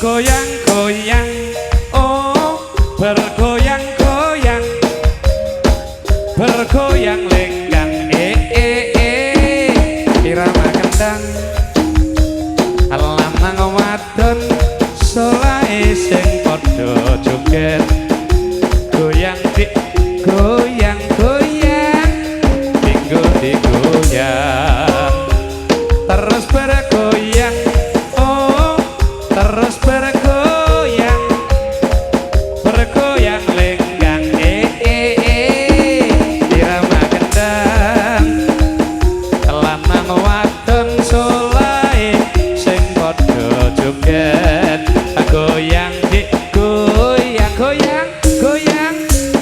bergoyang-goyang, oh bergoyang-goyang, bergoyang lenggang, irama kendang, lanang wadon solahe sing padha joget, goyang dik goyang goyang, dinggo digoyang, terus bergoyang, oh terus bergoyang, bergoyang lenggang, irama kendang, lanang wadon solahe sing padha joget, goyang dik goyang goyang goyang,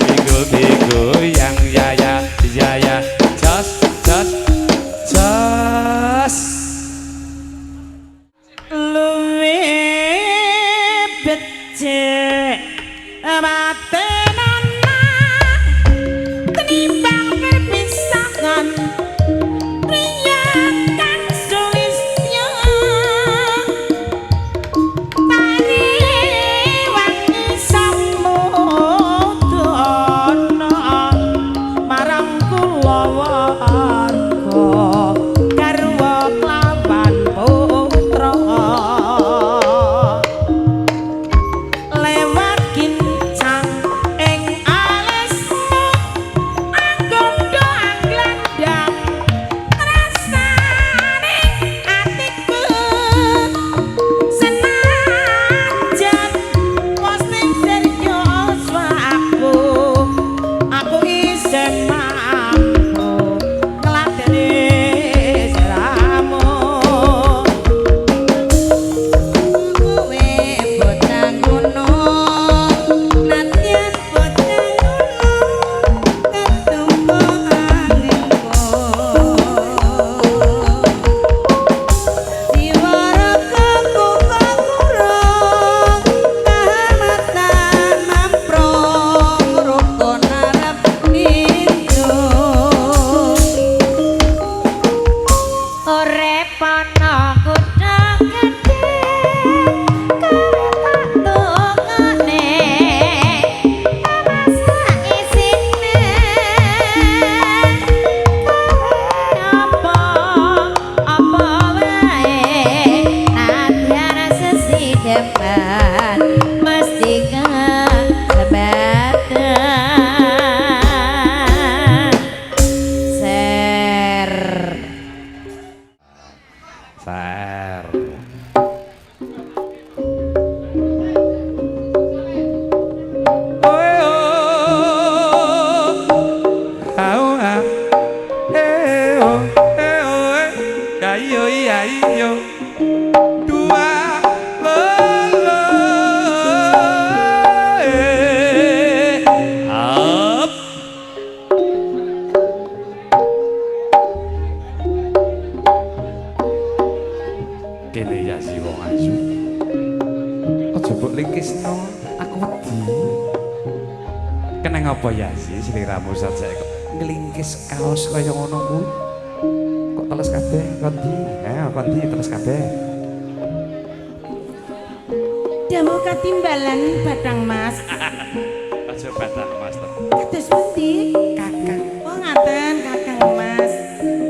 digo digoyang, ya ya ya ya, jos jos jos. Luwih becik batenan tenimbang perpisahan riyakan sulistya tani wangi samudana marang kula warga garwa klawan putra lewat kincang ing alismu anggondo anglandang rasane atiku senajan posting serius aku isih mampu ngladeni sliramu kowe bocah gunung nadyan bocah gunung ketemu anginku siwaraga kukurung kahamatan mamprong rukun arep ninjung urip ana kutha gedhe kowe tak tungane masa isine apa wae nadyan sesidepan mesti kesebatan ser Ser. Oi oh, au ah, oh, ya yo, dua lolo, up. Kene ya si wong ayu. Aja mbok lingkisno, aku wedi. Keneng apa ya sih sliramu saja kok nglingkis kaos kaya ngono kuwi? Kok teles kabeh kondi? Kondi teles kabeh. dawuh katimbalan Batang Mas Aja batang Mas. kados pundi Kakang? Oh ngaten Kakang Mas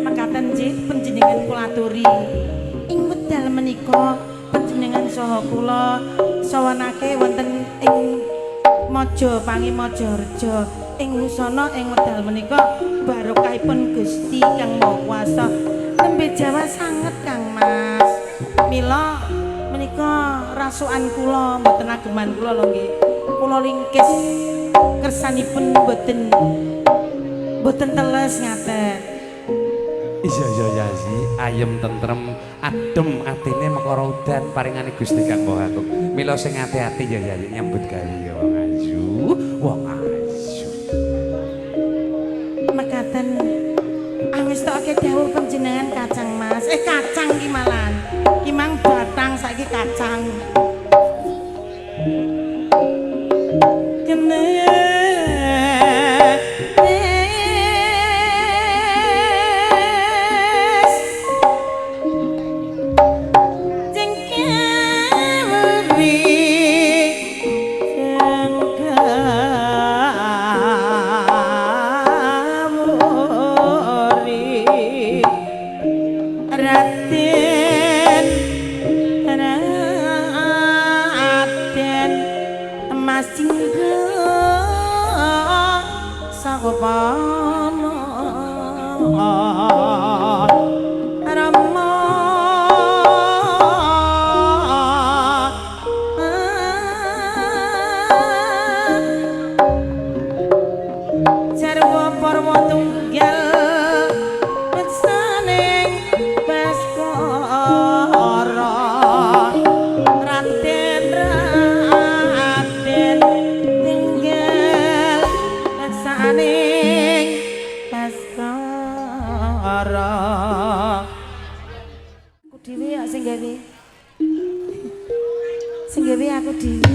mekaten nggih panjenengan kula aturi ing wekdal menika panjenengan saha kula sawanake wonten ing Maja Pangimojareja ing wusana ing wekdal menika barokahipun Gusti Kang Maha Kuwasa nembe Jawa sanget Kang Mas mila menika rasukan kula mboten ageman kula lho nggih kula lingkis kersanipun mboten teles ngaten. Iya ya sih, ayem tentrem, adem atine mekara udan paringane Gusti Kang Maha Agung. Mila sing ati-ati ya nyambut gawe ya wong ayu, wong ayu. Mekaten angestokake dawuh panjenengan Kacang Mas. Kacang ki malan. Ki mang batang saiki kacang. Kene jengke Rama Jarwa Parwa Tunggal Beksaning Baskara Raden tinggal Beksaning Baskara aku dhewe ya sing gawe aku dhewe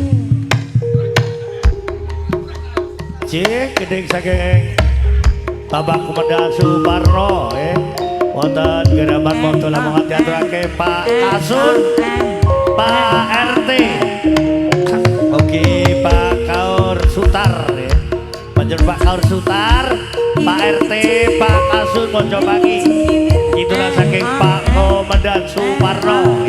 Cik gedeng saking Bapak Komandan Suparno wonten geraman moto lamongan diaturake Pak Kasun Pak RT mugi Pak Kaur Sutar panjenengan Pak Kaur Sutar Pak RT Pak Kasun mojo pagi itulah saking Pak Komandan Suparno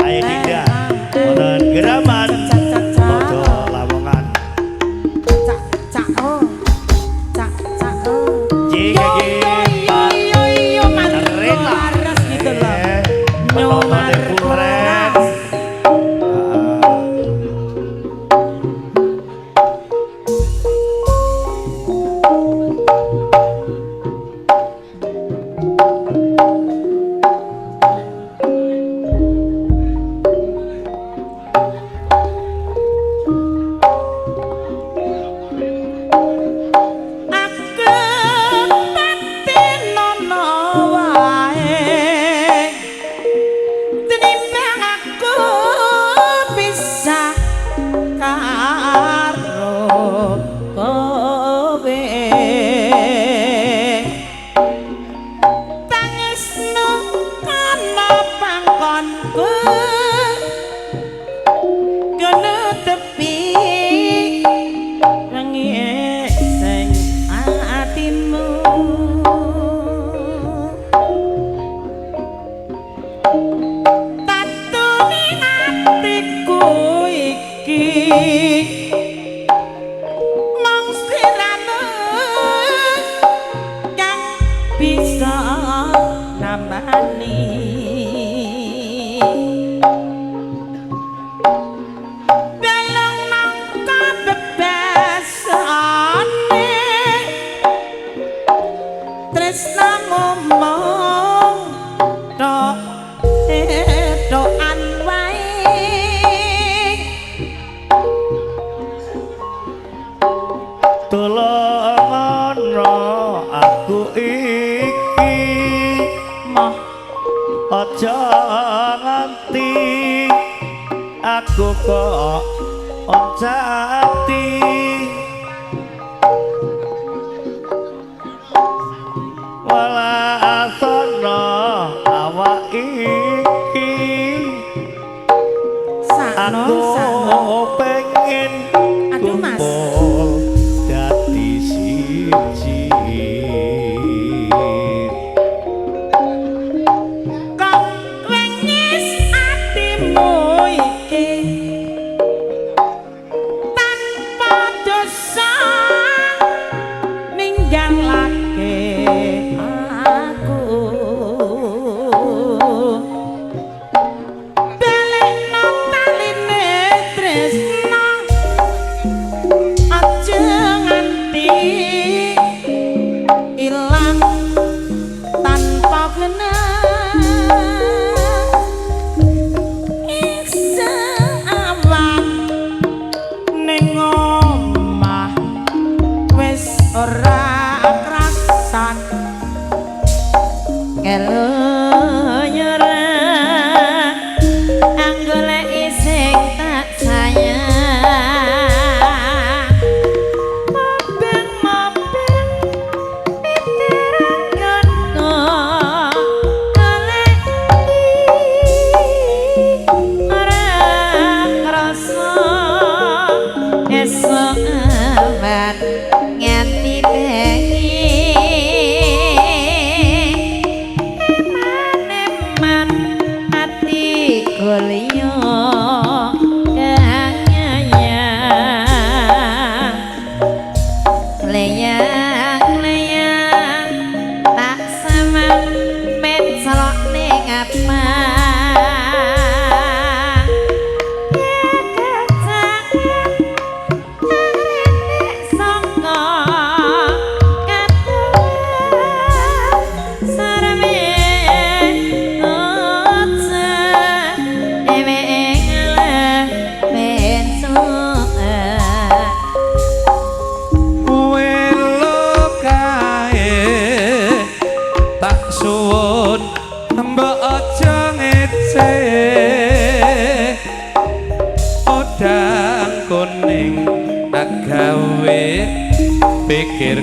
ayo dinda wonten geraman moto lamongan aja nganti aku kok oncati wala asana awak iki aku pengen kumpul dadi siji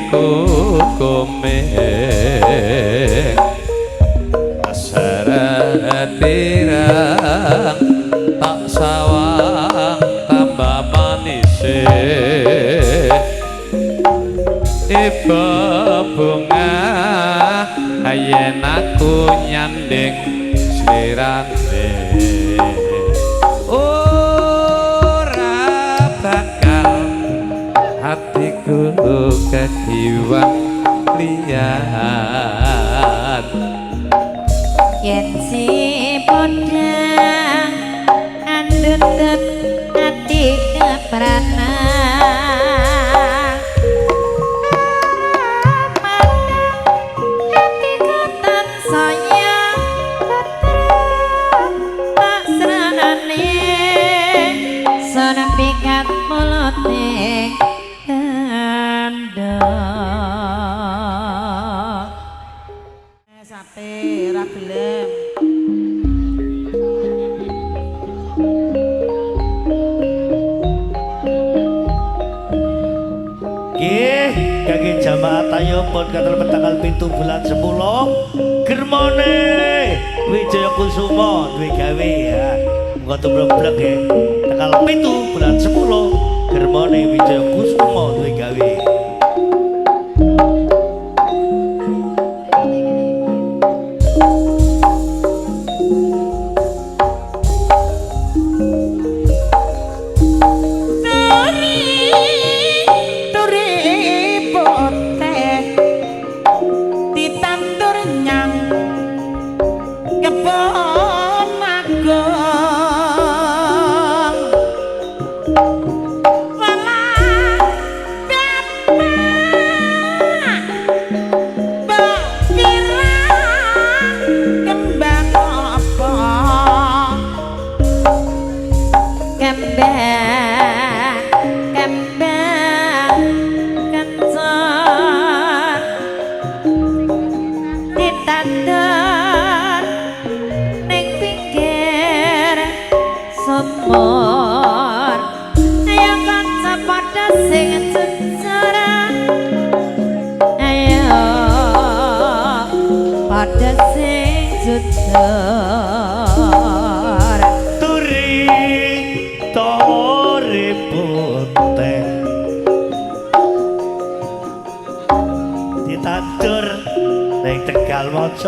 kukume seratirang tak sawang tambah manise iba bunga ayen aku nyanding slirane ora bakal hatiku kehiwang liat yen si podang andutut ati keprana pikat mulote kandha sate ra gelem nggih kangge jamaah tayo pun katelemen tanggal 7 bulan 10 germone Wijaya Kusuma duwe gawe ya muga tumblek ya tanggal 7 bulan 10 germone Wijaya Kusuma duwe gawe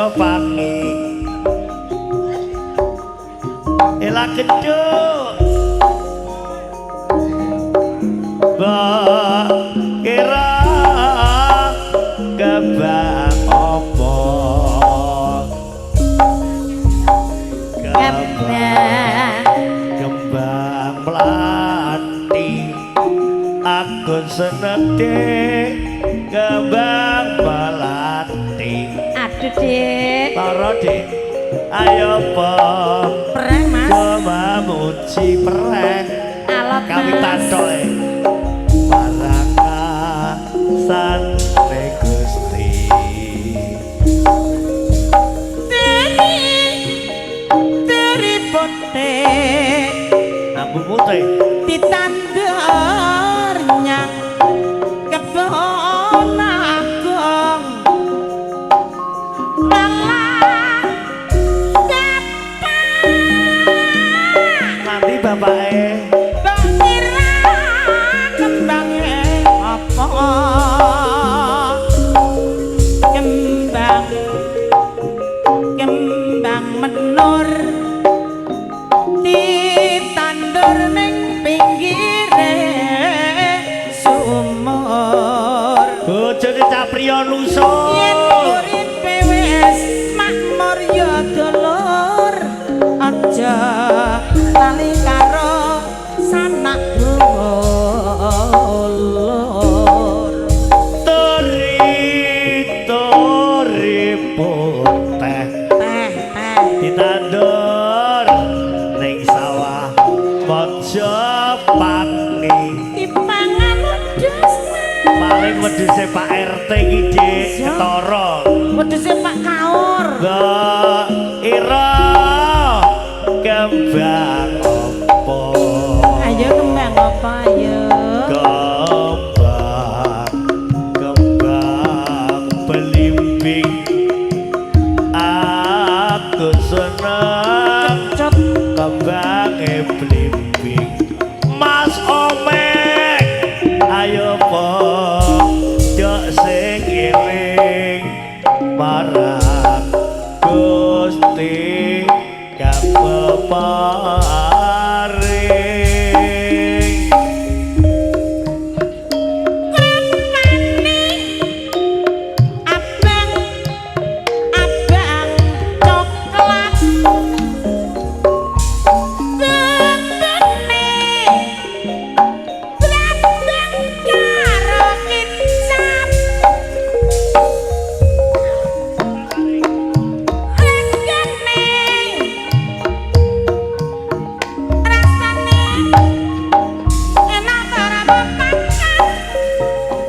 Pangi ela keduk ba kira kembang opo kembang melati aku senete kembang melati Dik, Tara Dik, ayo pom pereng mas coba muji pereng alot kami mas tantoe Maraka Sante Gusti Teri pote Ambu mute ditandur nyang kebon agung nanti bapake kira kembangnya apa kembang menur ditandur ning pinggire sumur bojone Capriya nusul yen uripe wis makmur ya dulur aja lali karo sanak dulur tori putih ditandur ning sawah Mojopati dipangan wedhus paling wedhuse Pak RT iki Dik ketara wedhuse Pak Kaur gak ira kembang opo ayo kembang apa ayo kembang marang Gusti kapeparing abang coklat bebene brabang karo kicap regane rasane enak para makan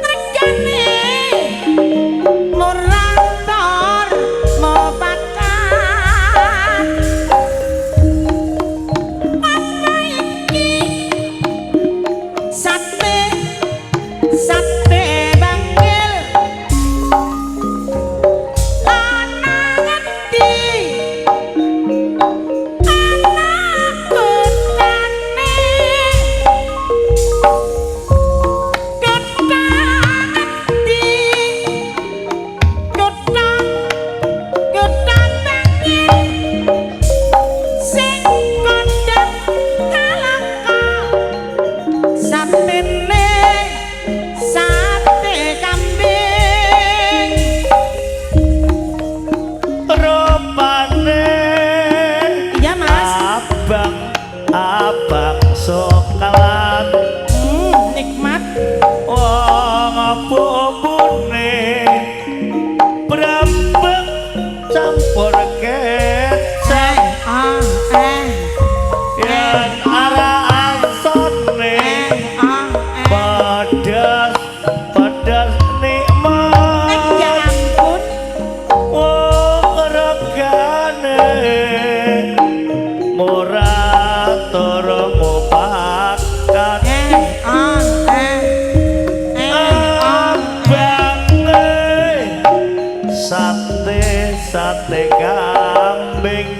regane murantor mau pakan apa iki sate bangil ana ngendi ana kutane kutha ngendi kutha bangil sing kondang kalaka satene sate kambing rupane iya mas abang sokalan nikmat wong apa-apane brambang campur kecap yen arah asone pedas nikmat ya ampun wong regane murah tur mupakan sate kambing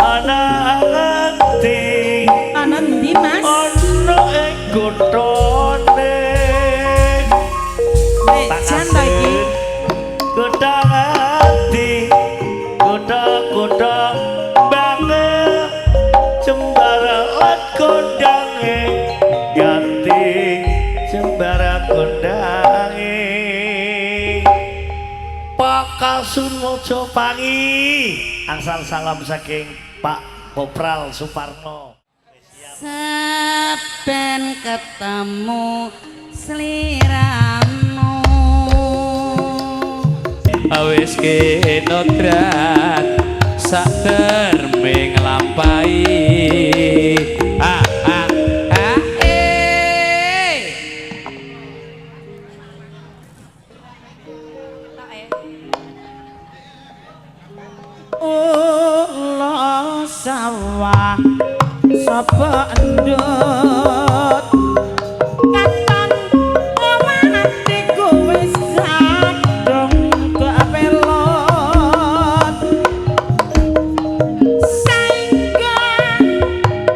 ana ngendi ana ndi mas ana ing kuthone jan ta iki kutha ngendi kutha banget jembara let kondange ganti jembara kondange Pak Kasun Mojopangi angsal salam saking Pak Popral Suparno saben ketemu sliramu Awis kenodrat sak derme nglampahi Allah sawah sapa endut katon omah atiku wis kadung kepelot saingga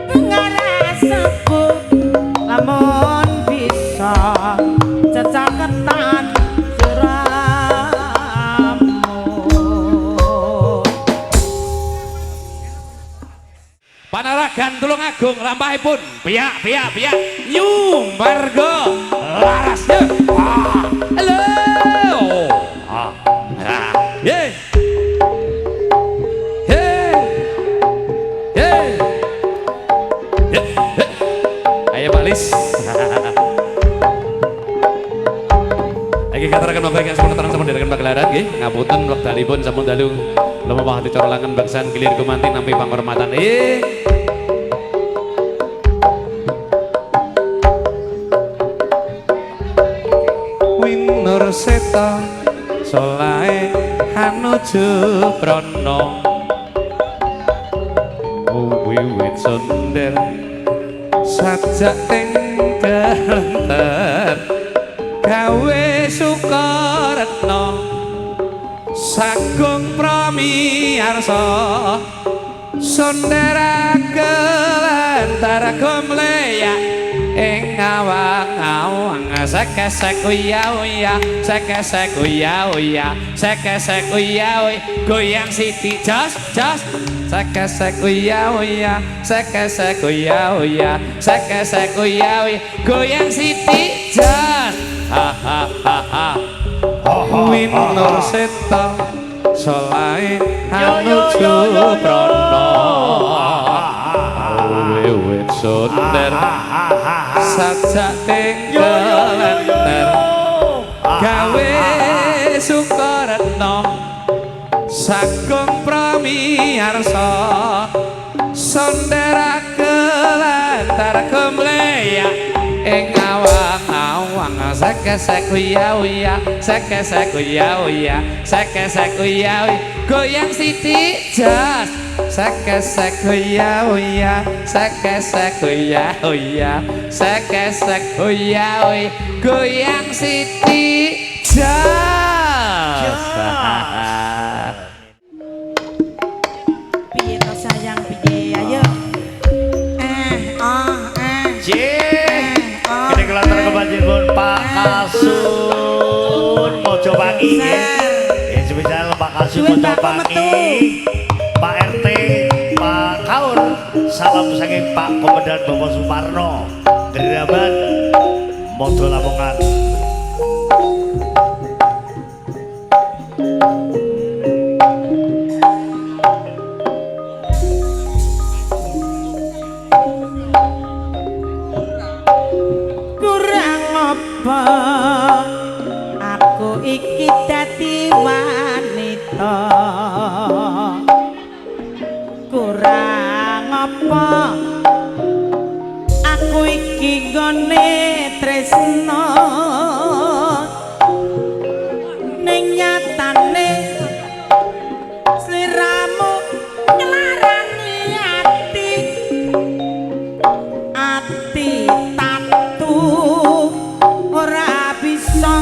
ngarasaku lamun bisa cecaketan Panaragan Tulungagung lampahipun piyak Yumbarga larasnya halo ye ayo balis lagi katarakan bapak yang sampun terang sampun dirakan pagelaran nggih ngapunten wektalipun sampun dalu lumebah hati corolangan baksan gilir gumanti nampi panghormatan Winur seta solae hanuju prana wiwit sonder sajak teng kelenter gawe sukaretna sagung pramiyarsa sondera kelenter gomleyak ing awang-awang sekesek uya uya sekesek uya uya sekesek uya uya goyang siti jos jos sekesek uya uya sekesek uya uya sekesek uya uya goyang siti jos ha ha ha ha Winur Seta Solae Anuju Prana Wiwit sonder sajak tinggalenter gawe Sukaretna Sagung Pramiyarsa sonderaken lantar gemleyak ing awang-awang sekesek uya uya sekesek uya uya sekesek uya uya goyang siti jas sekesek uya uya sekesek uya uya sekesek uya uya goyang siti jas Piye to sayang piye ayo Kini kelantar kebanjiran Pak Kasun Mojopangi ya. Yang semisal Pak Kasun Mojopangi, Pak RT, Pak Kaur, salam saking Pak Komandan Bapak Suparno, Geraban, Mojo Lamongan. Aku iki dadi wanita kurang apa aku iki gone tresno ning nyatane sliramu ngelarani ati tatu ora bisa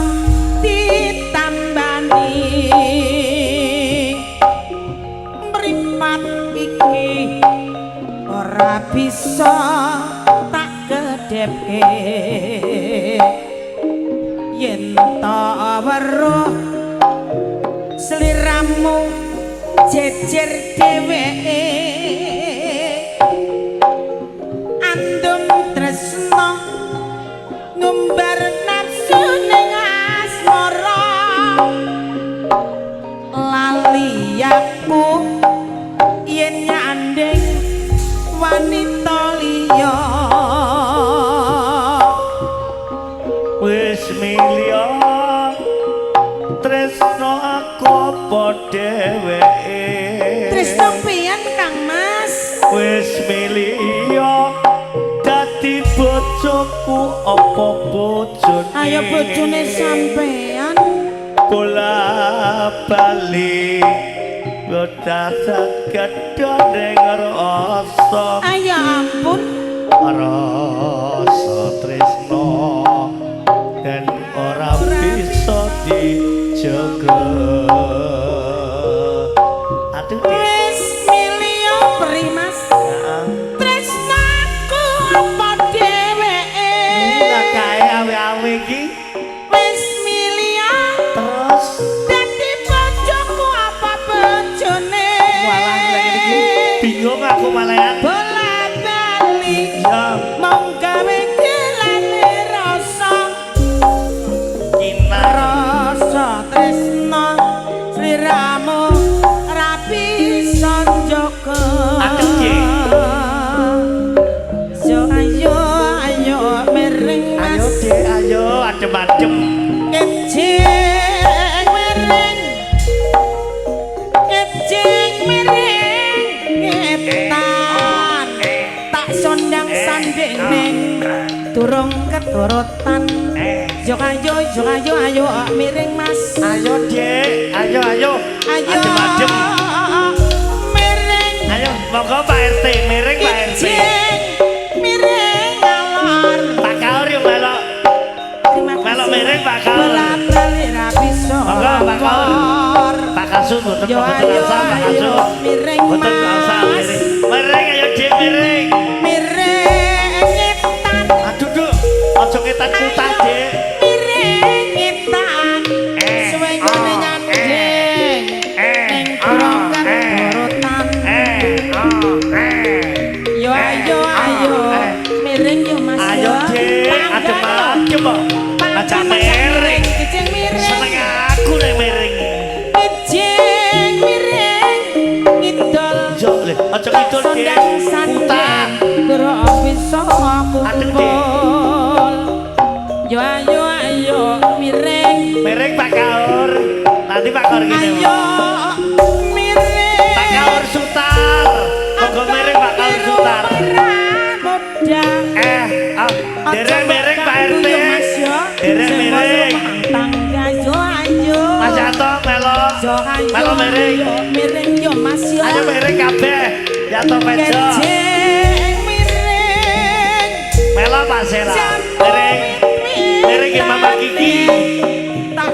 ditambani mripat iki ora bisa tak gedhepke yen ta weruh sliramu jejer dheweke andum tresno ngumbar nafsu ning asmara lali aku yen nyanding wanita liya Wis milya tresno aku apa dheweke tresno pian Kang Mas wis milya dadi bojoku apa bojone ayo bojone sampean bola bali goda saged ning rasa ayo ampun rasa tresno dan ora bisa dijaga aduh wis milya primas tresnaku apa dheweke kae awe-awe iki wis milya terus dadi bojoku apa bojone malah lagi iki bingung aku malahan bola bali ya mong gawe kelane rasa kinar rasa tresno sliramu ora bisa njaga Aduh, Ki. So ayo ayo mereng ayo mas dek ayo adem-adem Kecing mereng ngetan tak sondang sanding neng durung keturutan ayo ayo miring mas ayo dek ayo ayo adem-adem miring ayo monggo Pak RT miring Pak RT kecing miring ngalor Pak Kaur yo melok terima melok kasih miring Pak Kaur belat balik rapiso monggo Pak Kaur Pak Kasun boten Yo, boten ayo, rasa Pak ayo, Kasun miring, boten rasa Mas. miring miring ayo dek miring miring ngetan aduh duh sultan Dik. miring ngitan suwe jane nyanjing ning grongan borotan yo ayo miring yo mas Ayo Dik, adem-adem kok. Aja miring. kecing miring Seneng aku nek miring. kecing miring ngidol Yo le, aja kidul Dik. Putar. Bro bisa Adem, kumpul yo ayo miring Miring Pak Kaur. Nanti Pak Kaur gini. ayo miring Pak Kaur sutar. Monggo miring Pak Kaur sutar. muda Dereng miring Pak RT. Dereng miring. tangga yo ayo Mas Yanto melo. yo ayo Melo miring. miring yo mas yo Ayo miring kabeh. Yanto pejo. kecing miring Melo Pak Sela. Miring. Miring ke Mama Kiki. tak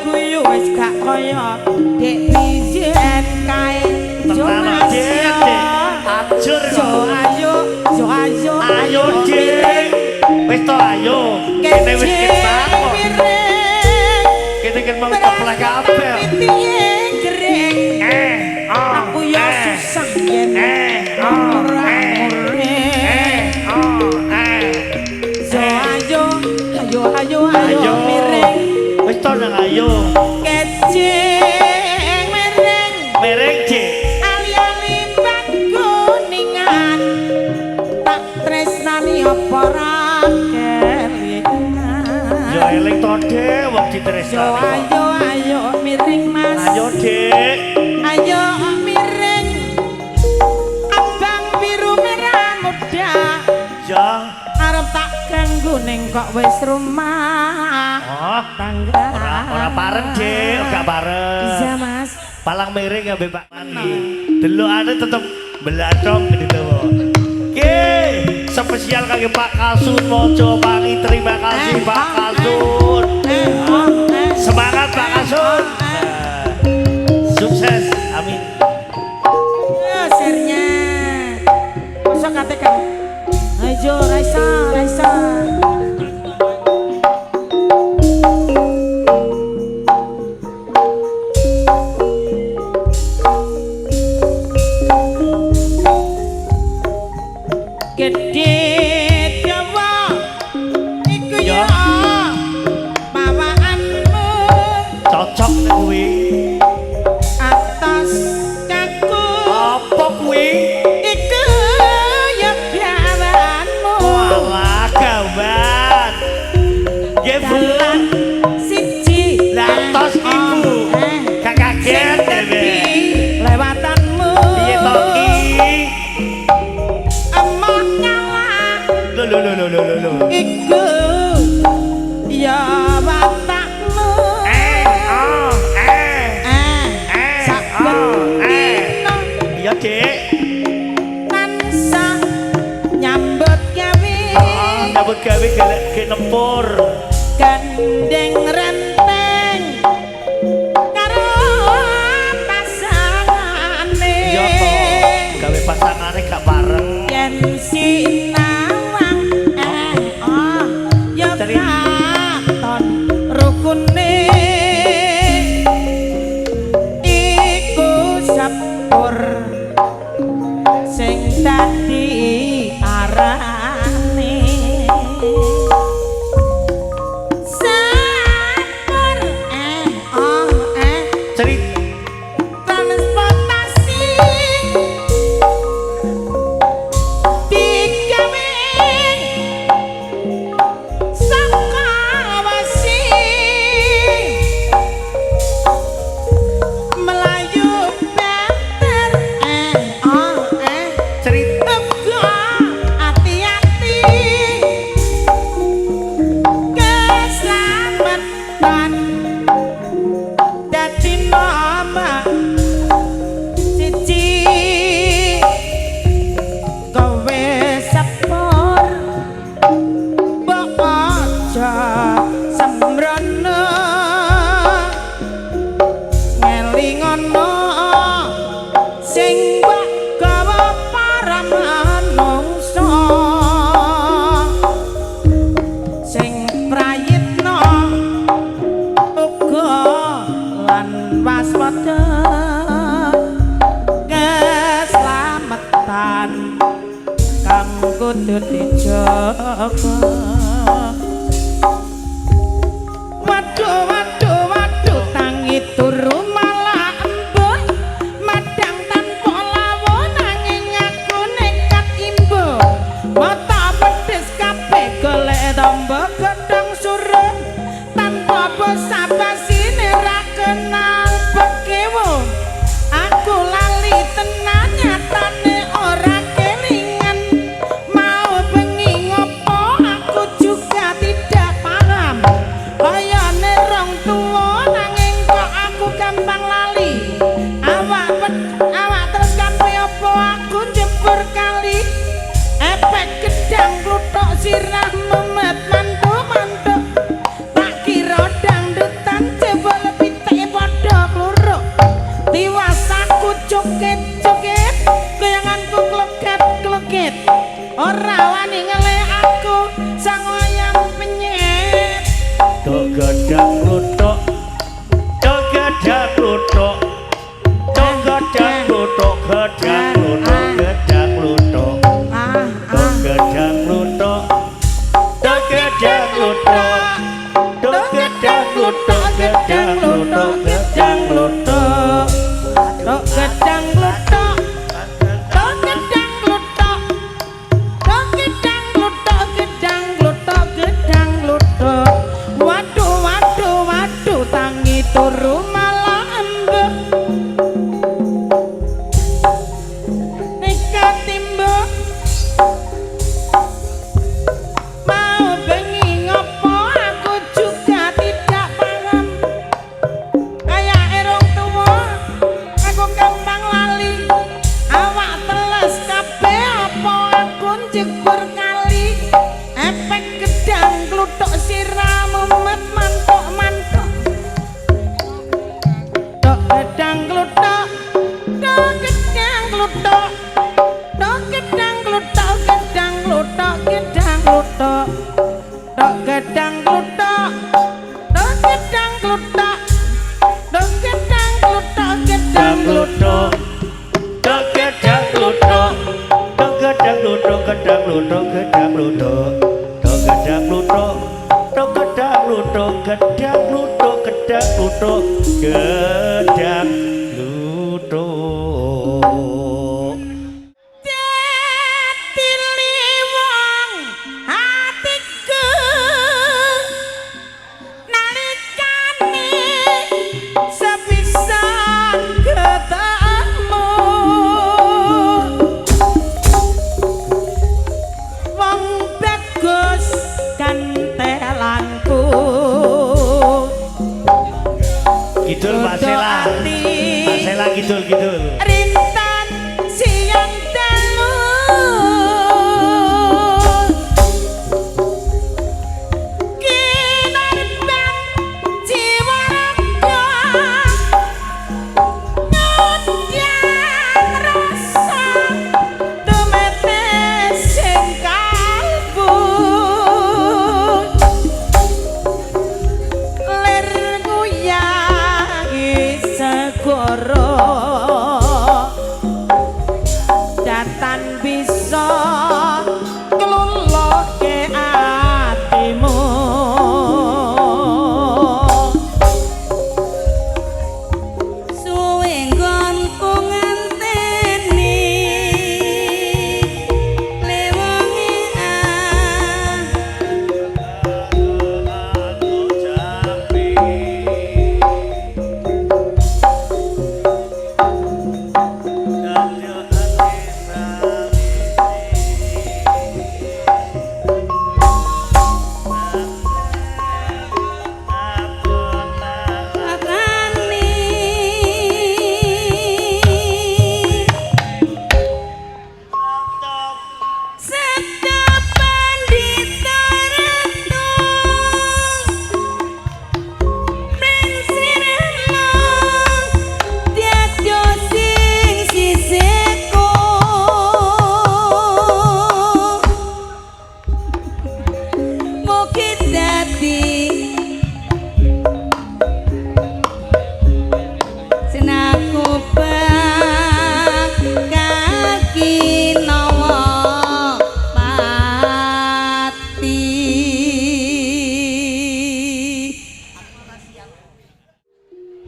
guyu wis gak kaya dek bijen kae yo Tenang mas Dik. yo Ajur yo kok. ayo Ayo Dik. Wis to ayo. Kene wis kita kok. Kene kan mau keplek kabeh. gering aku ya susah yen ora ayo miring Wis to nang ayo. kecing miring Miring Dik. ali-ali mbak kuningan tak tresnani apa ora kelingan Yo eling to Dik, wong yo ditresnani kok. ayo miring mas Ayo Dik. ayo miring abang biru merah muda Ya. arep tak ganggu ning kok wis rumah Oh, tangga ora bareng Dik, gak bareng. iya mas Palang miring ya Pak Mandi. Delokane tetep belathok gitu. Oke, spesial kangge Pak Kasun Mojopahit. Terima kasih Pak Kasun. Semangat Pak Kasun. Sukses, amin. sernya masa kate kan ayo Raisa gede dawa iku ya bawaan lan waspada keslametan kang kudu dijaga. Waduh waduh waduh tangi turu malah embuh madang tanpa lawo nanging aku nekat imbuh mata pedes kabeh golek tombo gedang surung tanpa basa-basine ra kenal pekewo aku lali tenan nyatane ora kelingan mau bengi ngopo aku juga tidak paham kayane rong tuwa nanging kok aku gampang lali awak terus kabeh apa aku jebur kali efek gedang kluthuk sirah memet mantuk-mantuk tak kira dangdutan jebol pitike padha kluruk tiwas aku joget-joget goyanganku kleget-kleget ora wani ngelek aku sang wayang penyet tok gedang kluthuk tok gedang kluthuk tok gedang kluthuk gedang kluthuk gedang kluthuk tok gedang kluthuk tok gedang kluthuk tok gedang kluthuk gedang kluthuk gedang kluthuk tok gedang kluthuk tok gedang kluthuk tok gedang kluthuk gedang kluthuk gedang kluthuk waduh waduh waduh tangi turu malah embuh nekat timbuk mau bengi ngopo aku juga tidak paham kayak erong tua aku gampang lali awak teles kabeh apa aku jegur kali efek gedang kluthuk sirah mumet mantuk-mantuk tok gedang kluthuk tok gedang kluthuk tok gedang kluthuk gedang kluthuk gedang kluthuk tok gedang kluthuk tok gedang kluthuk tok gedang kluthuk gedang kluthuk tok gedang kluthuk tok gedang kluthuk gedang kluthuk gedang kluthuk tok gedang kluthuk tok gedang kluthuk gedang kluthuk gedang kluthuk gedang kluthuk dadi liwang hatiku nalikane sebisa ketemu wong bagus kantelanku kidul Pak Sela Pak Sela kidul rintan siang dalu kinarban jiwa raga nyudyang rasa tumete sing kalbu lir nguyangi segara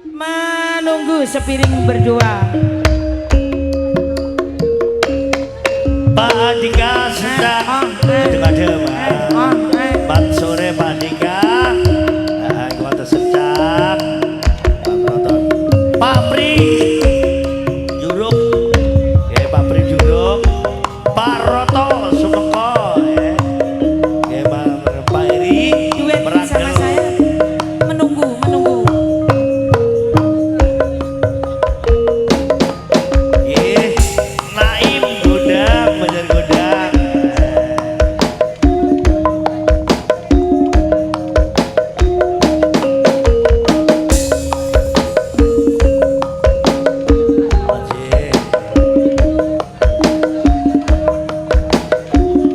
menunggu sepiring berdua. Pak Andika sedang adem-adem. Pat sore Pak Andika. Kuat sedang. Pak Pri Juruk. Ya Pak Pri Juruk. Pak Roto Sumeko. Ya Pak Eri. Duet sama saya. Menunggu. Naim Godang, Banjar Godang.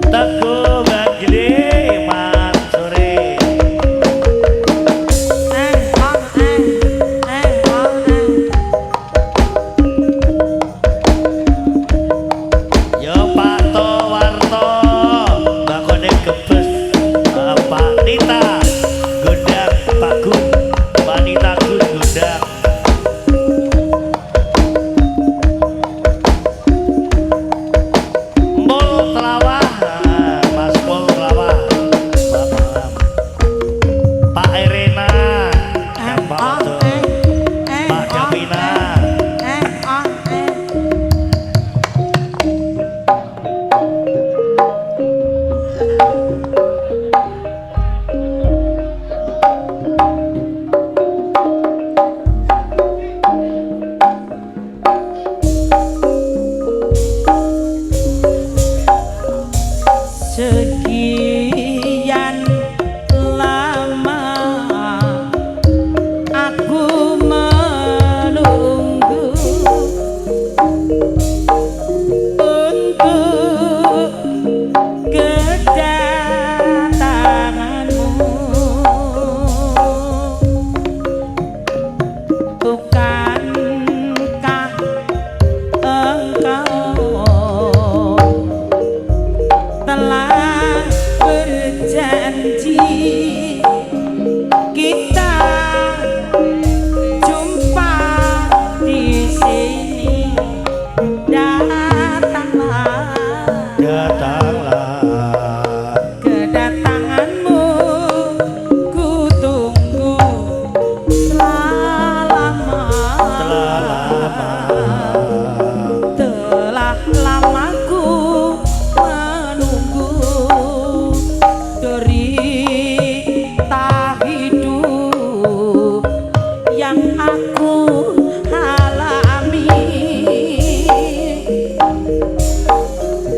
Teguh Bagede, Mat sore. Yo Pak Towarto, bakone gebes. Pak Nita Gondang, Pak Gun, Pak Nita Gun Gondang. Mul Telawah, Mas Mul Telawah. Selamat malam. Pak Erena, Pak Odo, Pak Jamina. Sekian lama aku menunggu untuk kedatanganmu. Bukankah engkau telah berjanji kita jumpa di sini? Datanglah, kedatanganmu ku tunggu selama. Telah lama ku menunggu derita hidup yang aku alami.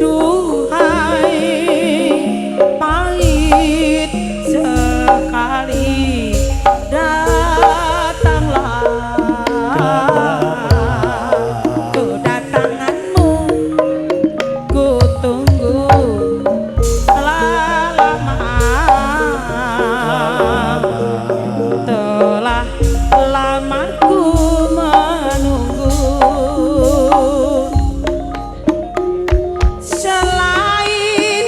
Duhai pahit sekali, datanglah. Kedatanganmu ku tunggu telah lama. Telah lama ku menunggu. Selain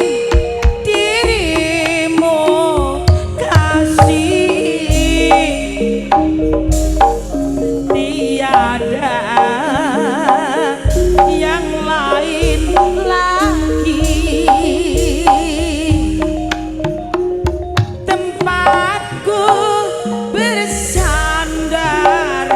dirimu kasih, tiada yang lain lagi. Tempatku bersandar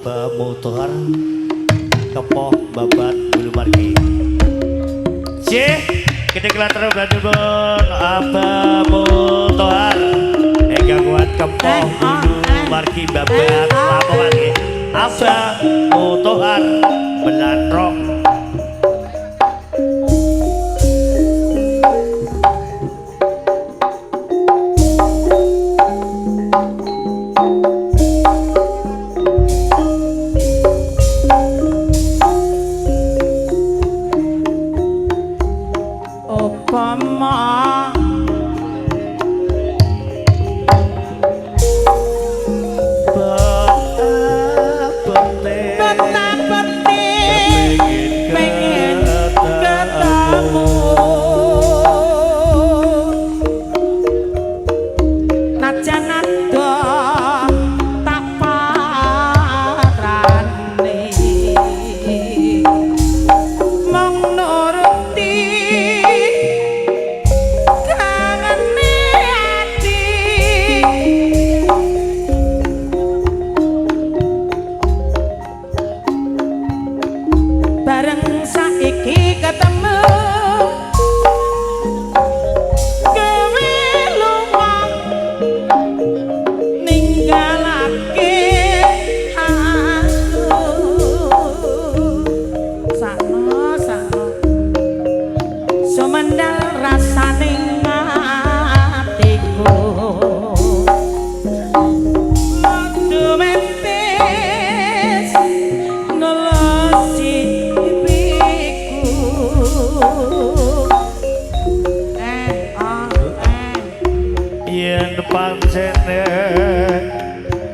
Abah Mutohar Kepoh Babat Bulu Margi Cih kita kelatar berarti pun Abah Mutohar Ega kuat Kepoh Bulu Margi Babat Lapo lagi Abah Mutohar Belandrong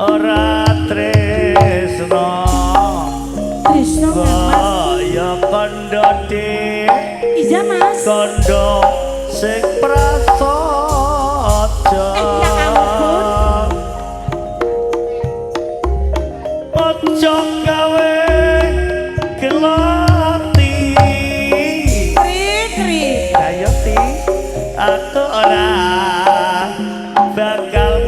ora tresno kaya kandha iya mas kandha sing prasaja aja gawe gelati kri ayo ti aku ora bakal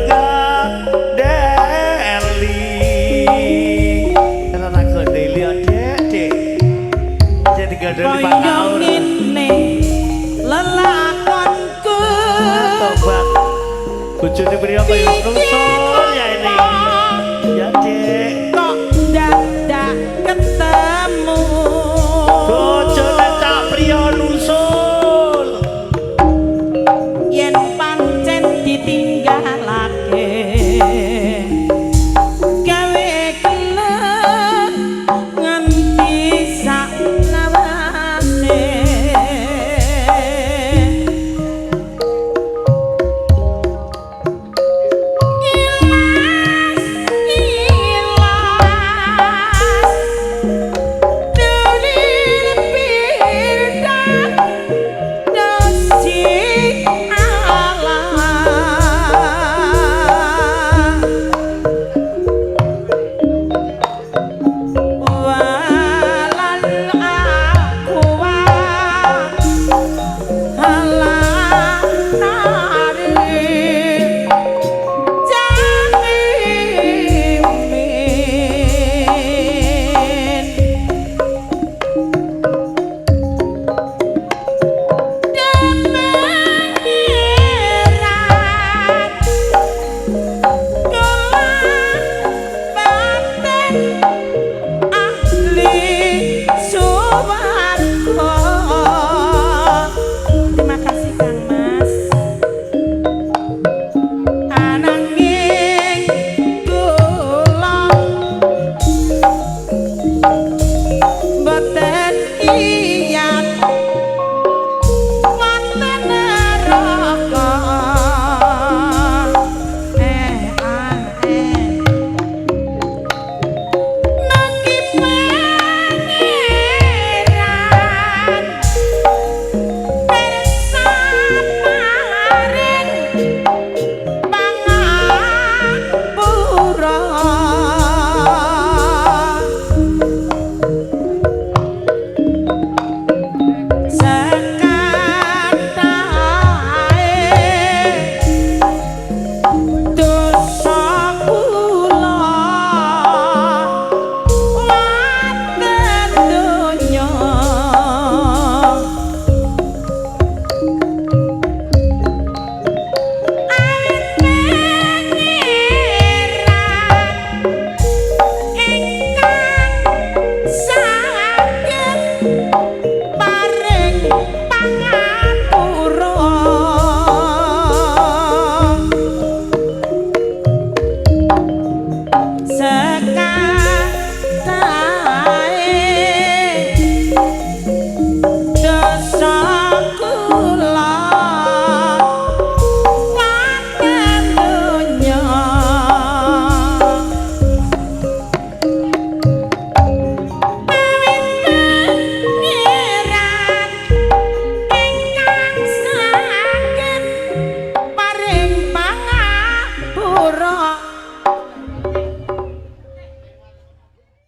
kaya ngene lelakonku tobat bojone priya kaya rusul ya ini ya Dik